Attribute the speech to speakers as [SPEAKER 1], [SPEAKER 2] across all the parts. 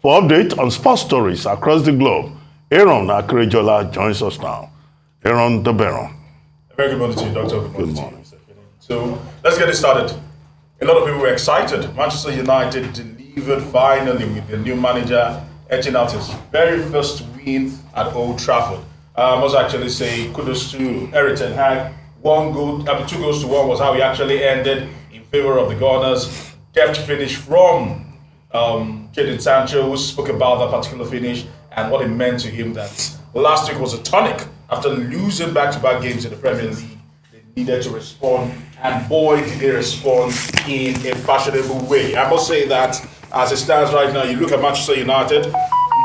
[SPEAKER 1] For update on sports stories across the globe, Aaron Akrejola joins us now. Aaron the Baron.
[SPEAKER 2] Very good morning to you, Doctor. Good morning. So let's get it started. A lot of people were excited. Manchester United delivered finally with the new manager etching out his very first win at Old Trafford. I must actually say kudos to Erik ten Hag. 2 goals to 1 was how he actually ended in favor of the Gunners. Deft finish from Jadon Sancho, who spoke about that particular finish and what it meant to him that last week was a tonic. After losing back-to-back games in the Premier League, they needed to respond, and boy, did they respond in a fashionable way. I must say that as it stands right now, you look at Manchester United,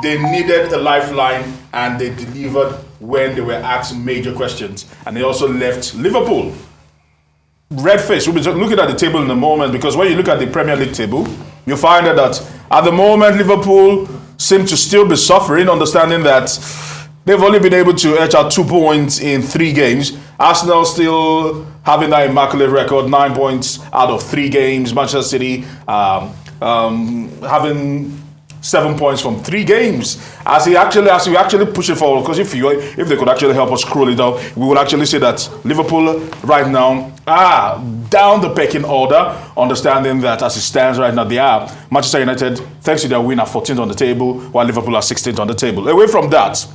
[SPEAKER 2] they needed a lifeline and they delivered when they were asked major questions. And they also left Liverpool red-faced. We'll be looking at the table in a moment, because when you look at the Premier League table, you find out that at the moment Liverpool seem to still be suffering, understanding that they've only been able to etch out 2 points in 3 games. Arsenal still having that immaculate record, 9 points out of 3 games. Manchester City having 7 points from 3 games. As we actually push it forward, because if they could actually help us scroll it down, we will actually say that Liverpool right now are down the pecking order, understanding that as it stands right now, they are Manchester United, thanks to their win, are 14th on the table, while Liverpool are 16th on the table. Away from that,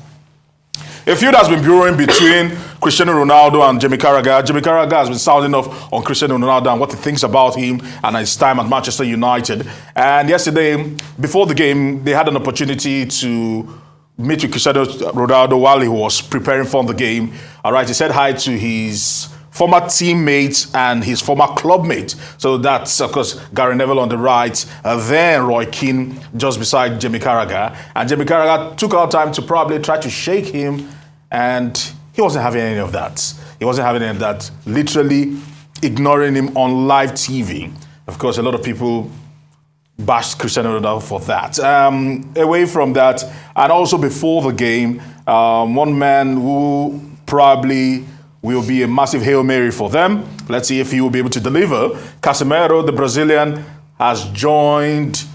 [SPEAKER 2] a feud has been brewing between Cristiano Ronaldo and Jamie Carragher. Jamie Carragher has been sounding off on Cristiano Ronaldo and what he thinks about him and his time at Manchester United. And yesterday, before the game, they had an opportunity to meet with Cristiano Ronaldo while he was preparing for the game. All right, he said hi to his former teammate and his former clubmate. So that's, of course, Gary Neville on the right, then Roy Keane just beside Jamie Carragher. And Jamie Carragher took out time to probably try to shake him, and he wasn't having any of that. He wasn't having any of that, literally ignoring him on live TV. Of course, a lot of people bashed Cristiano Ronaldo for that. Away from that, and also before the game, one man who probably will be a massive Hail Mary for them. Let's see if he will be able to deliver. Casemiro, the Brazilian, has joined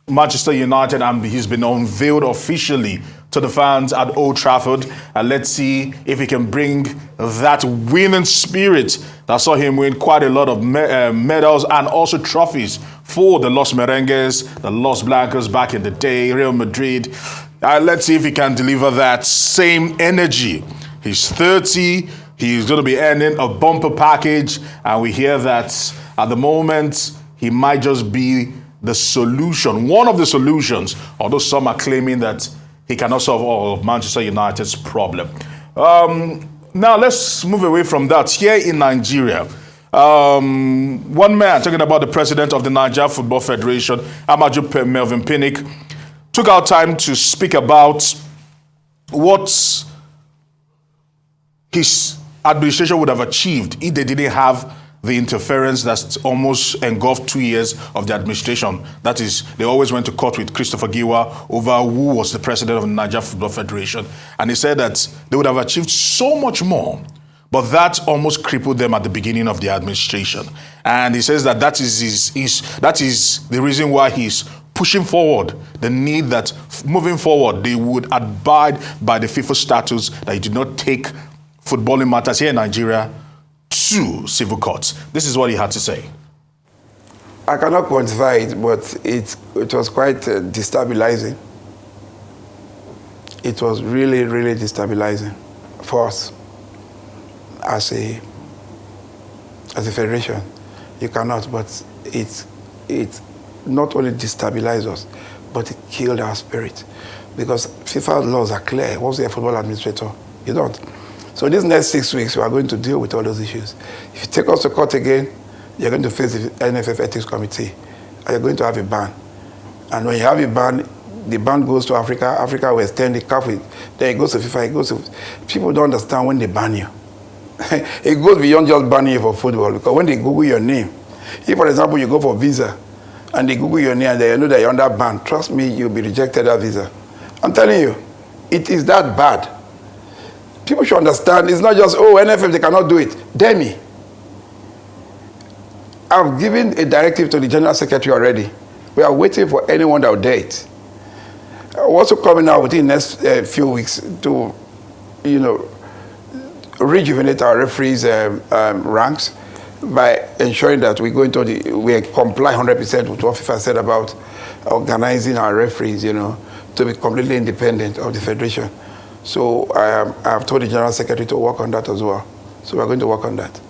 [SPEAKER 2] Manchester United and he's been unveiled officially to the fans at Old Trafford. And let's see if he can bring that winning spirit that saw him win quite a lot of medals and also trophies for the Los Merengues, the Los Blancos back in the day, Real Madrid. Let's see if he can deliver that same energy. He's 30, he's going to be earning a bumper package, and we hear that at the moment, he might just be the solution, one of the solutions, although some are claiming that he cannot solve all of Manchester United's problem. Now, let's move away from that. Here in Nigeria, one man, talking about the president of the Nigeria Football Federation, Amaju Melvin Pinnick, took out time to speak about what his administration would have achieved if they didn't have the interference that's almost engulfed 2 years of the administration. That is, they always went to court with Christopher Giwa over who was the president of the Nigeria Football Federation. And he said that they would have achieved so much more, but that almost crippled them at the beginning of the administration. And he says that that is the reason why he's pushing forward the need that moving forward they would abide by the FIFA statutes, that he did not take footballing matters here in Nigeria to civil courts. This is what he had to say.
[SPEAKER 3] I cannot quantify it, but it was quite destabilizing. It was really, really destabilizing for us as a federation. You cannot, but it not only destabilized us, but it killed our spirit. Because FIFA laws are clear. Once you're a football administrator, you don't. So these next 6 weeks, we are going to deal with all those issues. If you take us to court again, you're going to face the NFF Ethics Committee, and you're going to have a ban. And when you have a ban, the ban goes to Africa. Africa will extend the cap with. Then it goes to FIFA. It goes to. People don't understand when they ban you. It goes beyond just banning you for football, because when they Google your name, if, for example, you go for visa, and they Google your name and they know that you're under ban, trust me, you'll be rejected that visa. I'm telling you, it is that bad. People should understand, it's not just, oh, NFF, they cannot do it. Damn me. I've given a directive to the General Secretary already. We are waiting for anyone that will dare it. Also coming out within the next few weeks to, rejuvenate our referees' ranks by ensuring that we we comply 100% with what FIFA said about organizing our referees, to be completely independent of the federation. So I have told the General Secretary to work on that as well. So we're going to work on that.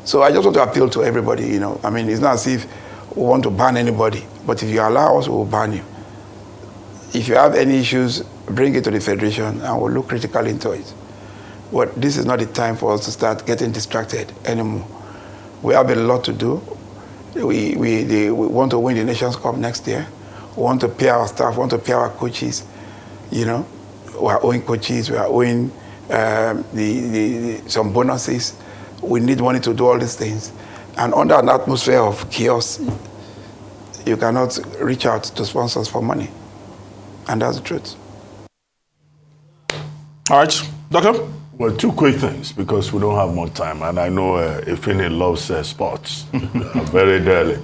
[SPEAKER 3] So I just want to appeal to everybody, it's not as if we want to ban anybody, but if you allow us, we'll ban you. If you have any issues, bring it to the federation and we'll look critically into it. But this is not the time for us to start getting distracted anymore. We have a lot to do. We want to win the Nations Cup next year. We want to pay our staff, we want to pay our coaches. We are owing coaches, we are owing some bonuses. We need money to do all these things. And under an atmosphere of chaos, you cannot reach out to sponsors for money. And that's the truth.
[SPEAKER 2] All right, Doctor?
[SPEAKER 1] Well, two quick things, because we don't have more time, and I know Ifene loves sports very dearly.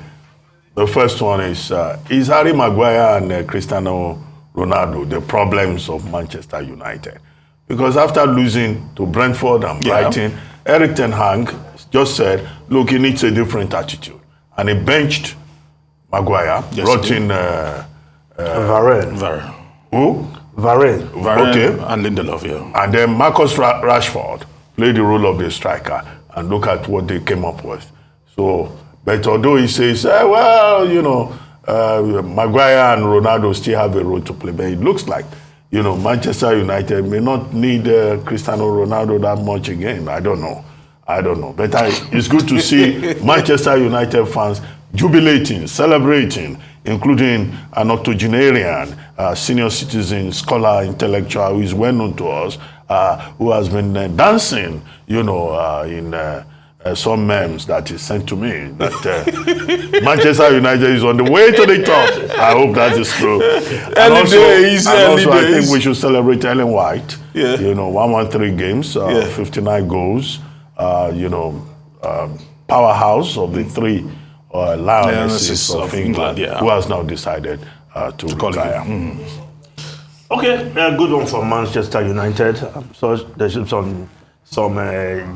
[SPEAKER 1] The first one is Harry Maguire and Cristiano Ronaldo the problems of Manchester United? Because after losing to Brentford and Brighton, Eric Ten Hag just said, look, he needs a different attitude. And he benched Maguire, brought in
[SPEAKER 4] Varane.
[SPEAKER 1] Who?
[SPEAKER 4] Varane.
[SPEAKER 1] Okay.
[SPEAKER 2] And Lindelof, yeah.
[SPEAKER 1] And then Marcus Rashford played the role of the striker, and look at what they came up with. So, but although he says, Maguire and Ronaldo still have a role to play, but it looks like, Manchester United may not need Cristiano Ronaldo that much again. I don't know. But it's good to see Manchester United fans jubilating, celebrating, including an octogenarian, senior citizen, scholar, intellectual who is well known to us, who has been dancing, in some memes that is sent to me that Manchester United is on the way to the top. I hope that is true. And also, I think we should celebrate Ellen White. 113 games, 59 goals. Powerhouse of the three Lionesses of England, who has now decided to retire.
[SPEAKER 4] Okay, good one for Manchester United. So there's some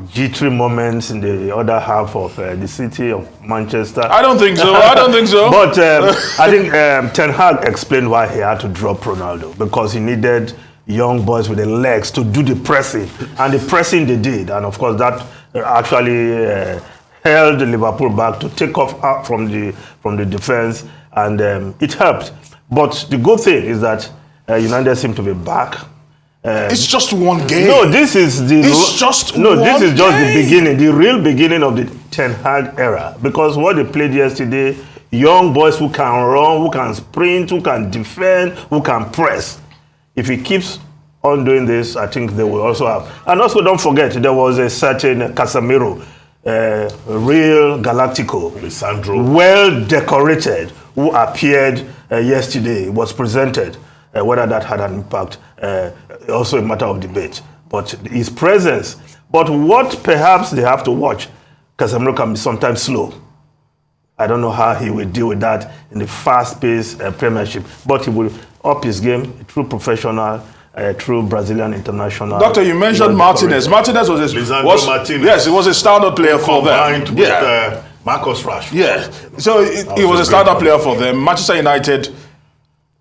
[SPEAKER 4] G3 moments in the other half of the city of Manchester.
[SPEAKER 2] I don't think so.
[SPEAKER 4] But I think Ten Hag explained why he had to drop Ronaldo, because he needed young boys with the legs to do the pressing, and the pressing they did, and of course that actually held Liverpool back to take off out from the defense, and it helped. But the good thing is that United seem to be back.
[SPEAKER 2] It's just one game.
[SPEAKER 4] No, this is the beginning, the real beginning of the Ten Hag era. Because what they played yesterday, young boys who can run, who can sprint, who can defend, who can press. If he keeps on doing this, I think they will also have. And also, don't forget, there was a certain Casemiro, real Galactico,
[SPEAKER 1] Lisandro,
[SPEAKER 4] well decorated, who appeared yesterday, was presented. Whether that had an impact, also a matter of debate. But his presence. But what perhaps they have to watch, Casemiro can be sometimes slow. I don't know how he will deal with that in the fast-paced Premiership. But he will up his game, a true professional, true Brazilian international.
[SPEAKER 2] Doctor, you mentioned Martinez. Martinez was
[SPEAKER 1] Martinez.
[SPEAKER 2] Yes, he was a standout player for them.
[SPEAKER 1] Combined with Marcus Rashford.
[SPEAKER 2] Yeah, so he was a standout player for them. Manchester United,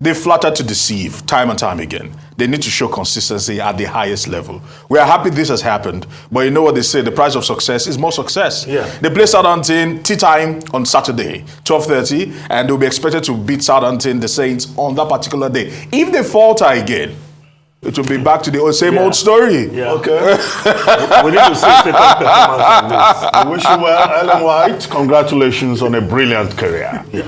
[SPEAKER 2] they flattered to deceive time and time again. They need to show consistency at the highest level. We are happy this has happened, but you know what they say, the price of success is more success.
[SPEAKER 4] Yeah.
[SPEAKER 2] They play Southampton tea time on Saturday, 12:30, and they'll be expected to beat Southampton, the Saints, on that particular day. If they falter again, it will be back to the same old story.
[SPEAKER 4] Yeah.
[SPEAKER 1] Okay.
[SPEAKER 4] We need to see second performance on this.
[SPEAKER 1] I wish you well, Ellen White. Congratulations on a brilliant career.
[SPEAKER 4] Yeah.